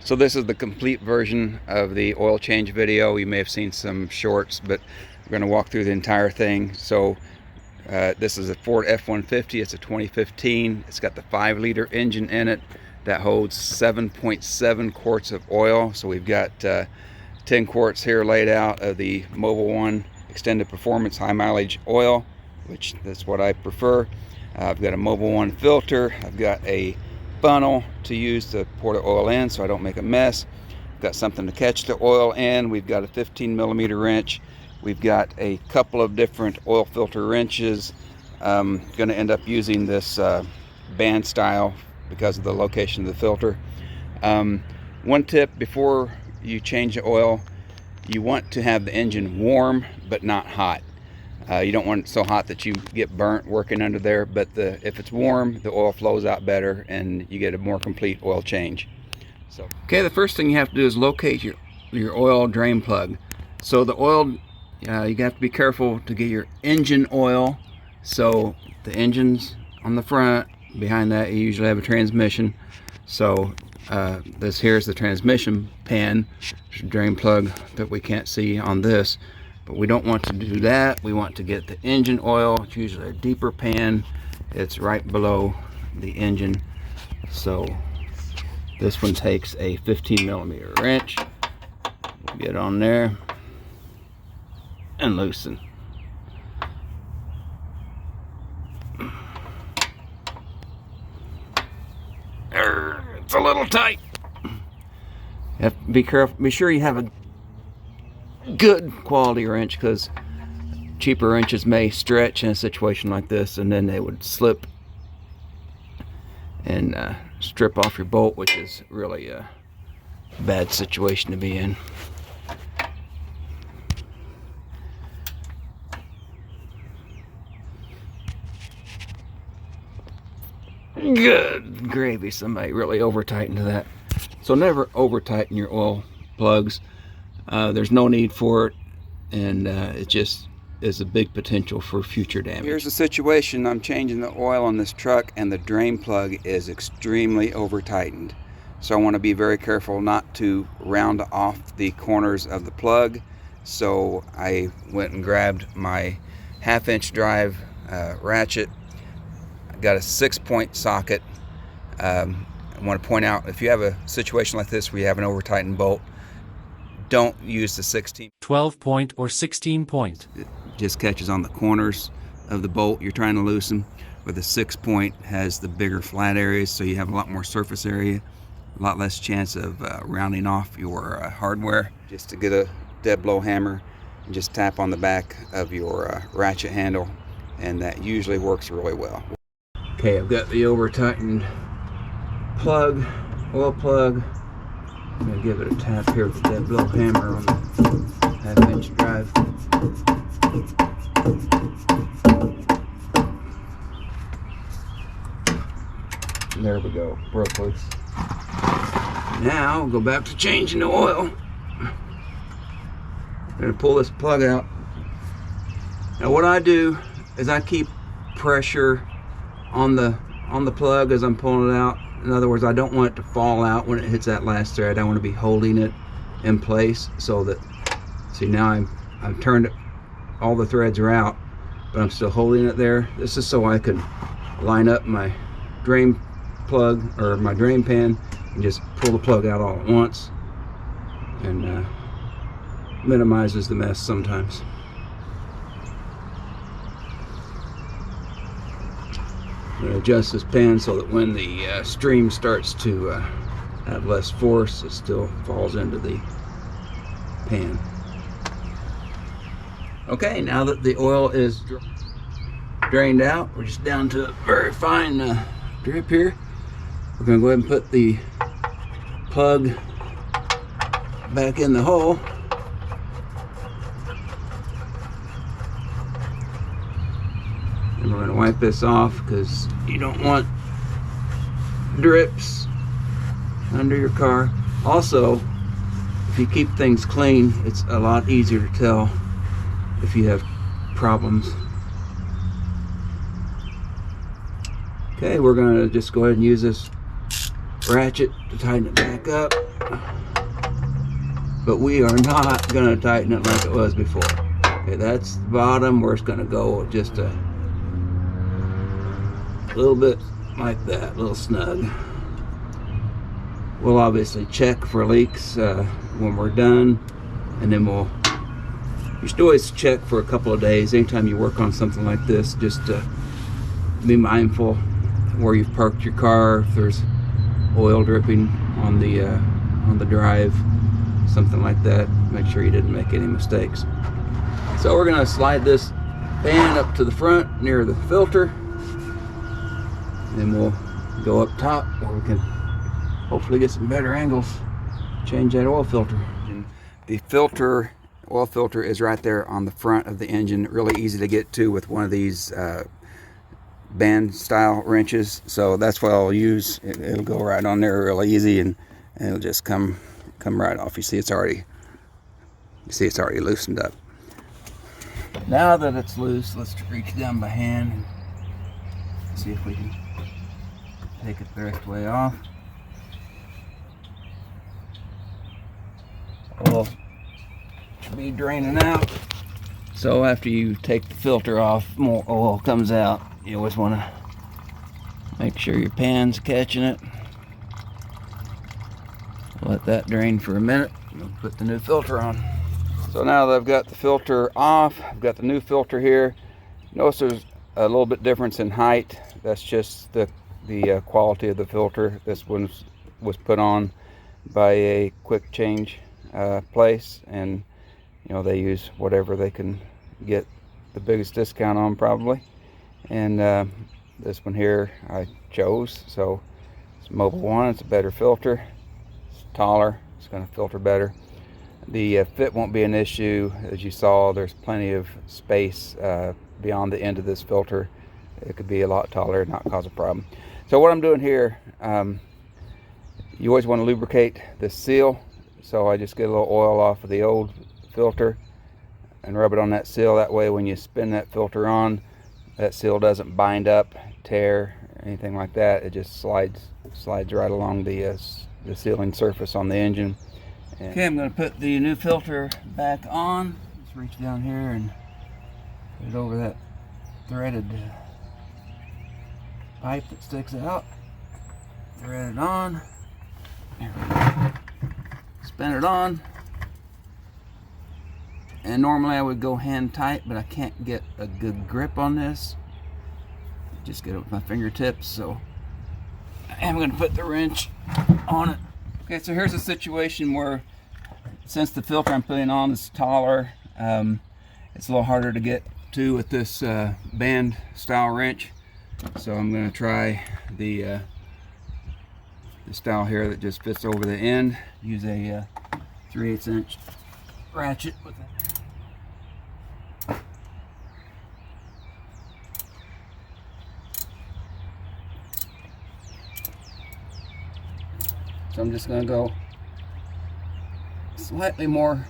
So this is the complete version of the oil change video. You may have seen some shorts, but we're going to walk through the entire thing. So this is a Ford F-150. It's a 2015. It's got the 5-liter engine in it that holds 7.7 quarts of oil. So we've got 10 quarts here laid out of the Mobil 1 extended performance high mileage oil, which that's what I prefer. I've got a Mobil 1 filter. I've got a funnel to use to pour the oil in so I don't make a mess. I've got something to catch the oil in. We've got a 15mm wrench. We've got a couple of different oil filter wrenches. Going to end up using this band style because of the location of the filter. One tip before you change the oil, you want to have the engine warm but not hot. You don't want it so hot that you get burnt working under there, but if it's warm, the oil flows out better and you get a more complete oil change. So, okay, the first thing you have to do is locate your oil drain plug. So the oil, you have to be careful to get your engine oil. So the engine's on the front. Behind that, you usually have a transmission. So this here is the transmission pan, drain plug that we can't see on this. But we don't want to do that. We want to get the engine oil. It's usually a deeper pan. It's right below the engine. So this one takes a 15mm wrench. Get on there and loosen. It's a little tight. You have to be careful. Be sure you have a good quality wrench, because cheaper wrenches may stretch in a situation like this and then they would slip and strip off your bolt, which is really a bad situation to be in. Good gravy, somebody really over tightened that. So never over tighten your oil plugs. There's no need for it, and it just is a big potential for future damage. Here's the situation. I'm changing the oil on this truck and the drain plug is extremely over tightened. So I want to be very careful not to round off the corners of the plug. So I went and grabbed my 1/2-inch drive ratchet. I got a 6-point socket. I want to point out, if you have a situation like this where you have an over tightened bolt, don't use the 16, 12-point or 16-point. It just catches on the corners of the bolt you're trying to loosen. Where the 6-point has the bigger flat areas, so you have a lot more surface area, a lot less chance of rounding off your hardware. Just to get a dead blow hammer and just tap on the back of your ratchet handle, and that usually works really well. Okay, I've got the over tightened plug, oil plug. I'm going to give it a tap here with the dead blow hammer on the 1/2-inch drive. And there we go, broke loose. Now we'll go back to changing the oil. I'm going to pull this plug out. Now what I do is I keep pressure on the plug as I'm pulling it out. In other words, I don't want it to fall out when it hits that last thread. I want to be holding it in place so that, see, now I've turned it, all the threads are out, but I'm still holding it there. This is so I can line up my drain plug or my drain pan and just pull the plug out all at once, and minimizes the mess sometimes. I'm going to adjust this pan so that when the stream starts to have less force, it still falls into the pan. Okay, now that the oil is drained out, we're just down to a very fine drip here. We're going to go ahead and put the plug back in the hole. And we're going to wipe this off because you don't want drips under your car. Also, if you keep things clean, it's a lot easier to tell if you have problems. Okay, we're going to just go ahead and use this ratchet to tighten it back up. But we are not going to tighten it like it was before. Okay, that's the bottom. We're just going to go just a little bit like that, a little snug. We'll obviously check for leaks when we're done, and then you should always check for a couple of days. Anytime you work on something like this, just be mindful where you've parked your car. If there's oil dripping on the drive, something like that, make sure you didn't make any mistakes. So we're gonna slide this pan up to the front near the filter, and we'll go up top where we can hopefully get some better angles, change that oil filter. The oil filter is right there on the front of the engine, really easy to get to with one of these band style wrenches. So that's what I'll use. It'll go right on there real easy, and it'll just come right off. You see it's already loosened up. Now that it's loose, let's reach down by hand and see if we can take it the rest of the way off. Oil should be draining out. So after you take the filter off, more oil comes out. You always want to make sure your pan's catching it. Let that drain for a minute, and we'll put the new filter on. So now that I've got the filter off, I've got the new filter here. Notice there's a little bit difference in height. That's just the quality of the filter. This one was put on by a quick change place, and you know, they use whatever they can get the biggest discount on probably. And this one here I chose, so it's Mobile One. It's a better filter, it's taller, it's going to filter better. The fit won't be an issue. As you saw, there's plenty of space beyond the end of this filter. It could be a lot taller and not cause a problem. So what I'm doing here, you always want to lubricate this seal. So I just get a little oil off of the old filter and rub it on that seal. That way when you spin that filter on, that seal doesn't bind up, tear, or anything like that. It just slides right along the sealing surface on the engine. Okay, I'm going to put the new filter back on. Just reach down here and put it over that threaded pipe that sticks out. Thread it on. There we go. Spin it on. And normally I would go hand tight, but I can't get a good grip on this. Just get it with my fingertips, so I'm going to put the wrench on it. Okay, so here's a situation where, since the filter I'm putting on is taller, it's a little harder to get to with this band style wrench. So I'm going to try the style here that just fits over the end. Use a 3/8 inch ratchet with it. So I'm just going to go slightly more,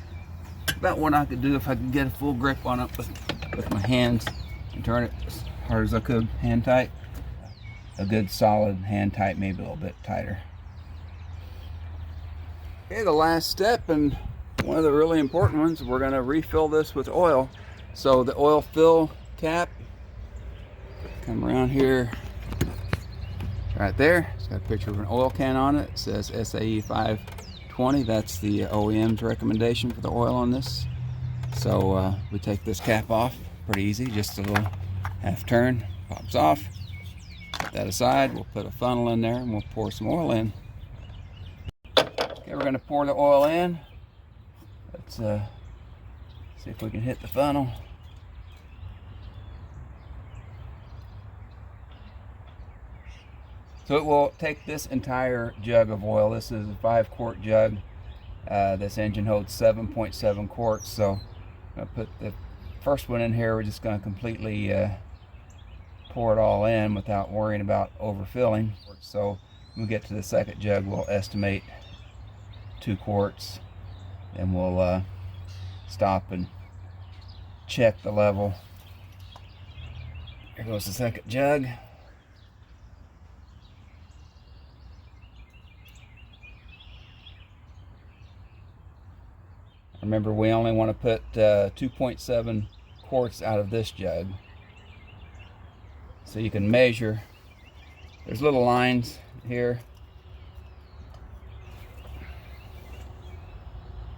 about what I could do if I could get a full grip on it with my hands and turn it as hard as I could, hand tight. A good solid hand tight, maybe a little bit tighter. Okay, the last step, and one of the really important ones, we're going to refill this with oil. So the oil fill cap, come around here, right there. It's got a picture of an oil can on it. It says SAE 520. That's the OEM's recommendation for the oil on this. So we take this cap off, pretty easy, just a little half turn, pops off. Put that aside, we'll put a funnel in there and we'll pour some oil in. Okay, we're going to pour the oil in. Let's see if we can hit the funnel. So it will take this entire jug of oil. This is a 5-quart jug. This engine holds 7.7 quarts. So I'm going to put the first one in here. We're just going to completely pour it all in without worrying about overfilling. So when we get to the second jug, we'll estimate 2 quarts, and we'll stop and check the level. Here goes the second jug. Remember, we only want to put 2.7 quarts out of this jug. So you can measure. There's little lines here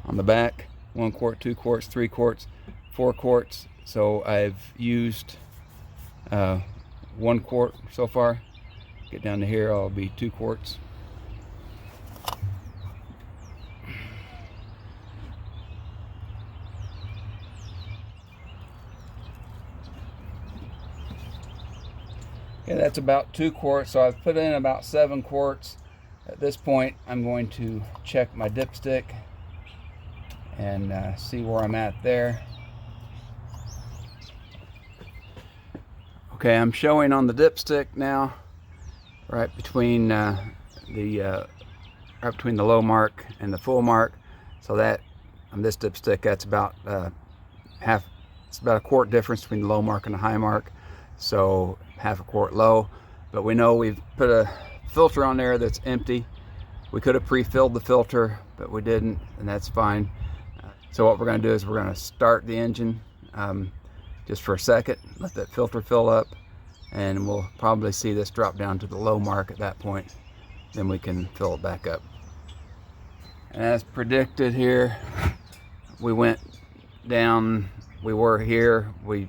on the back. 1 quart, 2 quarts, 3 quarts, 4 quarts. So I've used 1 quart so far. Get down to here, I'll be 2 quarts. Okay, that's about 2 quarts. So I've put in about 7 quarts. At this point, I'm going to check my dipstick and see where I'm at there. Okay, I'm showing on the dipstick now, right between the low mark and the full mark. So that on this dipstick, that's about it's about a quart difference between the low mark and the high mark. So half a quart low, but we know we've put a filter on there that's empty. We could have pre-filled the filter, but we didn't, and that's fine. So what we're going to do is we're going to start the engine just for a second, let that filter fill up, and we'll probably see this drop down to the low mark at that point. Then we can fill it back up. And as predicted here, we went down, we were here, we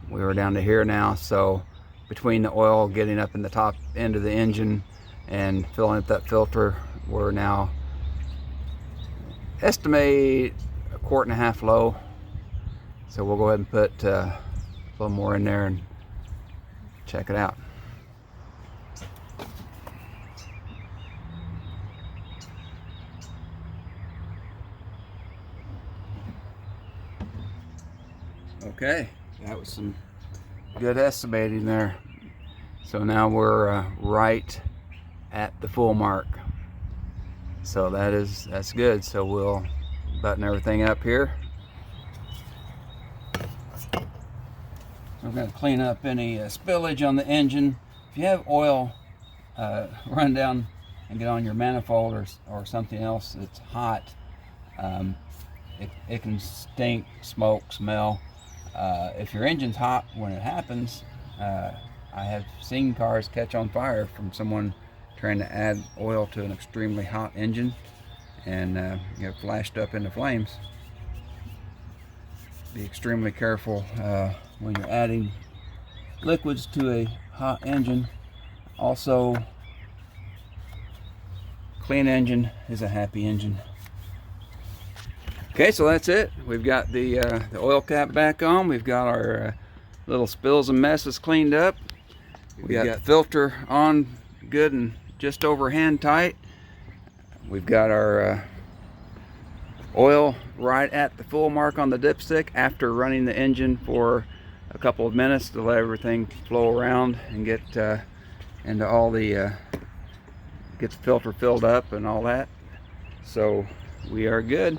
were down to here now. So between the oil getting up in the top end of the engine and filling up that filter, we're now estimate a quart and a half low. So we'll go ahead and put a little more in there and check it out. Okay, that was some good estimating there. So now we're right at the full mark. So that's good. So we'll button everything up here. We're going to clean up any spillage on the engine. If you have oil run down and get on your manifold or something else that's hot, it can stink, smoke, smell. If your engine's hot when it happens, I have seen cars catch on fire from someone trying to add oil to an extremely hot engine and get flashed up into flames. Be extremely careful when you're adding liquids to a hot engine. Also, clean engine is a happy engine. Okay, so that's it. We've got the oil cap back on. We've got our little spills and messes cleaned up. We got the filter on good and just over hand tight. We've got our oil right at the full mark on the dipstick after running the engine for a couple of minutes to let everything flow around and get into all the get the filter filled up and all that. So we are good.